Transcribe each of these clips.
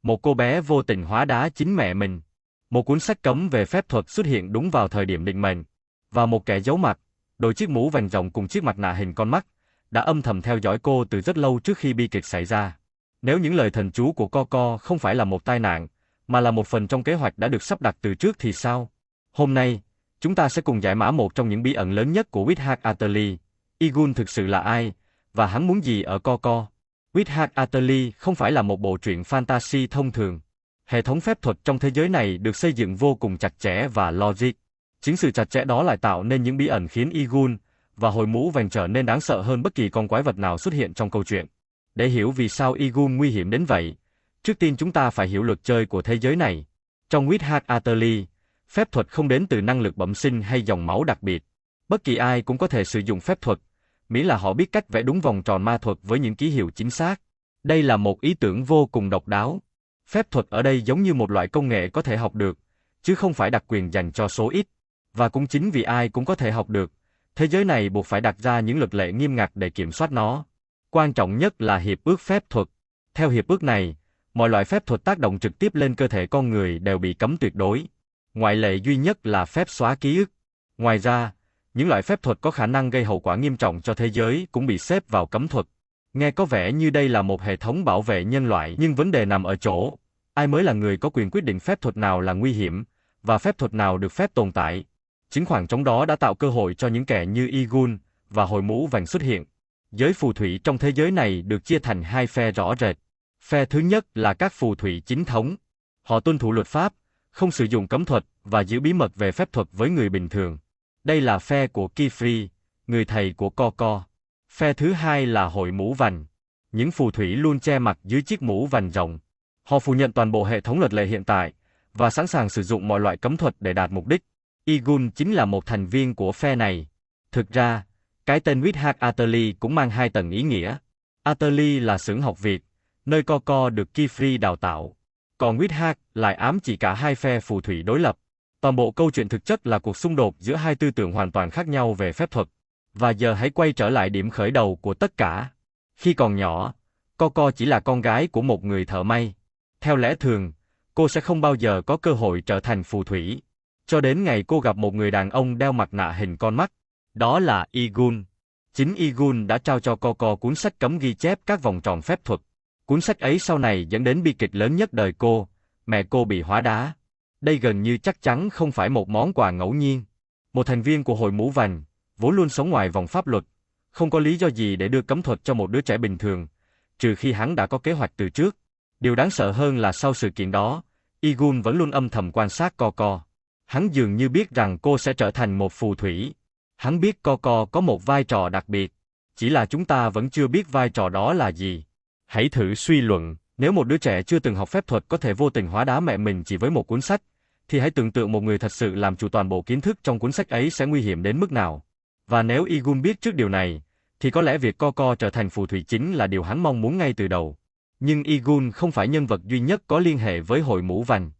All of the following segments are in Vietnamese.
một cô bé vô tình hóa đá chính mẹ mình. Một cuốn sách cấm về phép thuật xuất hiện đúng vào thời điểm định mệnh. Và một kẻ giấu mặt, đội chiếc mũ vành rồng cùng chiếc mặt nạ hình con mắt, đã âm thầm theo dõi cô từ rất lâu trước khi bi kịch xảy ra. Nếu những lời thần chú của Coco không phải là một tai nạn, mà là một phần trong kế hoạch đã được sắp đặt từ trước thì sao? Hôm nay, chúng ta sẽ cùng giải mã một trong những bí ẩn lớn nhất của Witchhack Atelier. Egun thực sự là ai, và hắn muốn gì ở Coco? Witchhack Atelier không phải là một bộ truyện fantasy thông thường. Hệ thống phép thuật trong thế giới này được xây dựng vô cùng chặt chẽ và logic. Chính sự chặt chẽ đó lại tạo nên những bí ẩn khiến Egun và hồi mũ vành trở nên đáng sợ hơn bất kỳ con quái vật nào xuất hiện trong câu chuyện. Để hiểu vì sao Egun nguy hiểm đến vậy, trước tiên chúng ta phải hiểu luật chơi của thế giới này. Trong Witchhack Atelier, phép thuật không đến từ năng lực bẩm sinh hay dòng máu đặc biệt. Bất kỳ ai cũng có thể sử dụng phép thuật, miễn là họ biết cách vẽ đúng vòng tròn ma thuật với những ký hiệu chính xác. Đây là một ý tưởng vô cùng độc đáo. Phép thuật ở đây giống như một loại công nghệ có thể học được, chứ không phải đặc quyền dành cho số ít. Và cũng chính vì ai cũng có thể học được, thế giới này buộc phải đặt ra những luật lệ nghiêm ngặt để kiểm soát nó. Quan trọng nhất là hiệp ước phép thuật. Theo hiệp ước này, mọi loại phép thuật tác động trực tiếp lên cơ thể con người đều bị cấm tuyệt đối. Ngoại lệ duy nhất là phép xóa ký ức. Ngoài ra, những loại phép thuật có khả năng gây hậu quả nghiêm trọng cho thế giới cũng bị xếp vào cấm thuật. Nghe có vẻ như đây là một hệ thống bảo vệ nhân loại, nhưng vấn đề nằm ở chỗ, ai mới là người có quyền quyết định phép thuật nào là nguy hiểm, và phép thuật nào được phép tồn tại. Chính khoảng trống đó đã tạo cơ hội cho những kẻ như Egun và hồi mũ vành xuất hiện. Giới phù thủy trong thế giới này được chia thành hai phe rõ rệt. Phe thứ nhất là các phù thủy chính thống. Họ tuân thủ luật pháp, không sử dụng cấm thuật và giữ bí mật về phép thuật với người bình thường. Đây là phe của Kifri, người thầy của Coco. Phe thứ hai là hội mũ vành. Những phù thủy luôn che mặt dưới chiếc mũ vành rộng. Họ phủ nhận toàn bộ hệ thống luật lệ hiện tại và sẵn sàng sử dụng mọi loại cấm thuật để đạt mục đích. Egun chính là một thành viên của phe này. Thực ra, cái tên Witchhack Atelier cũng mang hai tầng ý nghĩa. Atelier là xưởng học việc, nơi Coco được Kifri đào tạo. Còn Witchhack lại ám chỉ cả hai phe phù thủy đối lập. Toàn bộ câu chuyện thực chất là cuộc xung đột giữa hai tư tưởng hoàn toàn khác nhau về phép thuật. Và giờ hãy quay trở lại điểm khởi đầu của tất cả. Khi còn nhỏ, Coco chỉ là con gái của một người thợ may. Theo lẽ thường, cô sẽ không bao giờ có cơ hội trở thành phù thủy. Cho đến ngày cô gặp một người đàn ông đeo mặt nạ hình con mắt. Đó là Egun. Chính Egun đã trao cho Coco cuốn sách cấm ghi chép các vòng tròn phép thuật. Cuốn sách ấy sau này dẫn đến bi kịch lớn nhất đời cô, mẹ cô bị hóa đá. Đây gần như chắc chắn không phải một món quà ngẫu nhiên. Một thành viên của hội mũ vành, vốn luôn sống ngoài vòng pháp luật, không có lý do gì để đưa cấm thuật cho một đứa trẻ bình thường, trừ khi hắn đã có kế hoạch từ trước. Điều đáng sợ hơn là sau sự kiện đó, Egun vẫn luôn âm thầm quan sát Coco. Hắn dường như biết rằng cô sẽ trở thành một phù thủy. Hắn biết Coco có một vai trò đặc biệt, chỉ là chúng ta vẫn chưa biết vai trò đó là gì. Hãy thử suy luận, nếu một đứa trẻ chưa từng học phép thuật có thể vô tình hóa đá mẹ mình chỉ với một cuốn sách, thì hãy tưởng tượng một người thật sự làm chủ toàn bộ kiến thức trong cuốn sách ấy sẽ nguy hiểm đến mức nào. Và nếu Egun biết trước điều này, thì có lẽ việc Coco trở thành phù thủy chính là điều hắn mong muốn ngay từ đầu. Nhưng Egun không phải nhân vật duy nhất có liên hệ với hội mũ vành.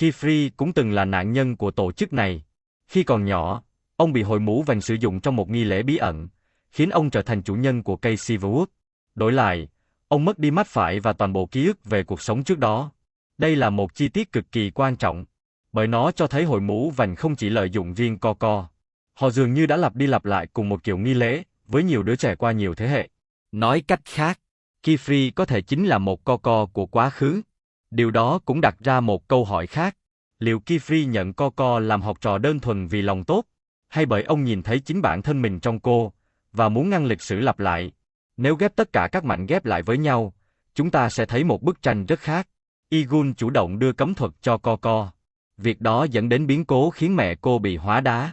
Kifri cũng từng là nạn nhân của tổ chức này. Khi còn nhỏ, ông bị hội mũ vành sử dụng trong một nghi lễ bí ẩn, khiến ông trở thành chủ nhân của cây Silverwood. Đổi lại, ông mất đi mắt phải và toàn bộ ký ức về cuộc sống trước đó. Đây là một chi tiết cực kỳ quan trọng, bởi nó cho thấy hội mũ vành không chỉ lợi dụng riêng Coco. Họ dường như đã lặp đi lặp lại cùng một kiểu nghi lễ, với nhiều đứa trẻ qua nhiều thế hệ. Nói cách khác, Kifri có thể chính là một Coco của quá khứ. Điều đó cũng đặt ra một câu hỏi khác. Liệu Kifri nhận Coco làm học trò đơn thuần vì lòng tốt, hay bởi ông nhìn thấy chính bản thân mình trong cô, và muốn ngăn lịch sử lặp lại? Nếu ghép tất cả các mảnh ghép lại với nhau, chúng ta sẽ thấy một bức tranh rất khác. Egun chủ động đưa cấm thuật cho Coco. Việc đó dẫn đến biến cố khiến mẹ cô bị hóa đá.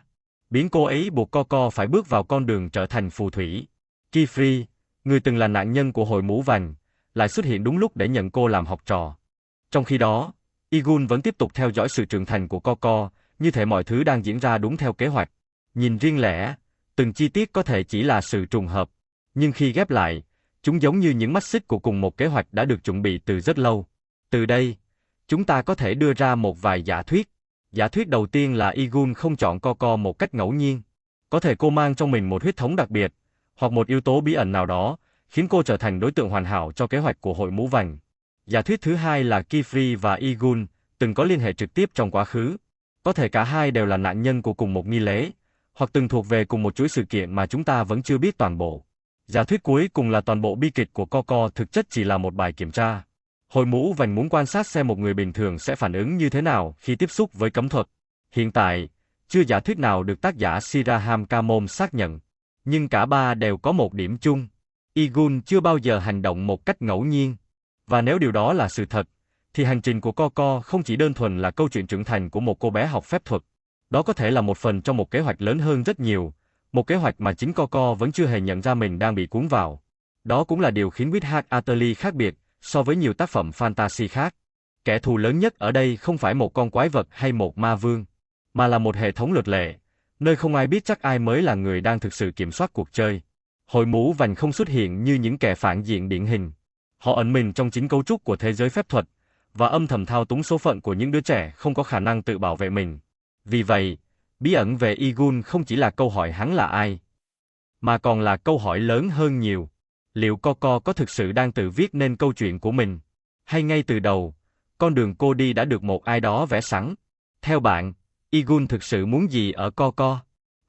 Biến cố ấy buộc Coco phải bước vào con đường trở thành phù thủy. Kifri, người từng là nạn nhân của hội mũ vành, lại xuất hiện đúng lúc để nhận cô làm học trò. Trong khi đó, Egun vẫn tiếp tục theo dõi sự trưởng thành của Coco, như thể mọi thứ đang diễn ra đúng theo kế hoạch. Nhìn riêng lẻ, từng chi tiết có thể chỉ là sự trùng hợp, nhưng khi ghép lại, chúng giống như những mắt xích của cùng một kế hoạch đã được chuẩn bị từ rất lâu. Từ đây, chúng ta có thể đưa ra một vài giả thuyết. Giả thuyết đầu tiên là Egun không chọn Coco một cách ngẫu nhiên. Có thể cô mang trong mình một huyết thống đặc biệt, hoặc một yếu tố bí ẩn nào đó, khiến cô trở thành đối tượng hoàn hảo cho kế hoạch của hội mũ vành. Giả thuyết thứ hai là Kifri và Igun từng có liên hệ trực tiếp trong quá khứ. Có thể cả hai đều là nạn nhân của cùng một nghi lễ, hoặc từng thuộc về cùng một chuỗi sự kiện mà chúng ta vẫn chưa biết toàn bộ. Giả thuyết cuối cùng là toàn bộ bi kịch của Coco thực chất chỉ là một bài kiểm tra. Hội mũ vành muốn quan sát xem một người bình thường sẽ phản ứng như thế nào khi tiếp xúc với cấm thuật. Hiện tại, chưa giả thuyết nào được tác giả Siraham Kamom xác nhận. Nhưng cả ba đều có một điểm chung. Igun chưa bao giờ hành động một cách ngẫu nhiên. Và nếu điều đó là sự thật, thì hành trình của Coco không chỉ đơn thuần là câu chuyện trưởng thành của một cô bé học phép thuật. Đó có thể là một phần trong một kế hoạch lớn hơn rất nhiều, một kế hoạch mà chính Coco vẫn chưa hề nhận ra mình đang bị cuốn vào. Đó cũng là điều khiến Witchard Atelier khác biệt so với nhiều tác phẩm fantasy khác. Kẻ thù lớn nhất ở đây không phải một con quái vật hay một ma vương, mà là một hệ thống luật lệ, nơi không ai biết chắc ai mới là người đang thực sự kiểm soát cuộc chơi. Hội mũ vành không xuất hiện như những kẻ phản diện điển hình. Họ ẩn mình trong chính cấu trúc của thế giới phép thuật, và âm thầm thao túng số phận của những đứa trẻ không có khả năng tự bảo vệ mình. Vì vậy, bí ẩn về Igun không chỉ là câu hỏi hắn là ai, mà còn là câu hỏi lớn hơn nhiều. Liệu Coco có thực sự đang tự viết nên câu chuyện của mình? Hay ngay từ đầu, con đường cô đi đã được một ai đó vẽ sẵn? Theo bạn, Igun thực sự muốn gì ở Coco?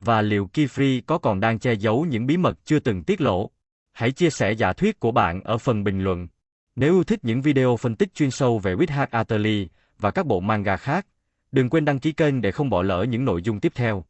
Và liệu Kifri có còn đang che giấu những bí mật chưa từng tiết lộ? Hãy chia sẻ giả thuyết của bạn ở phần bình luận. Nếu yêu thích những video phân tích chuyên sâu về Witchard Atelier và các bộ manga khác, đừng quên đăng ký kênh để không bỏ lỡ những nội dung tiếp theo.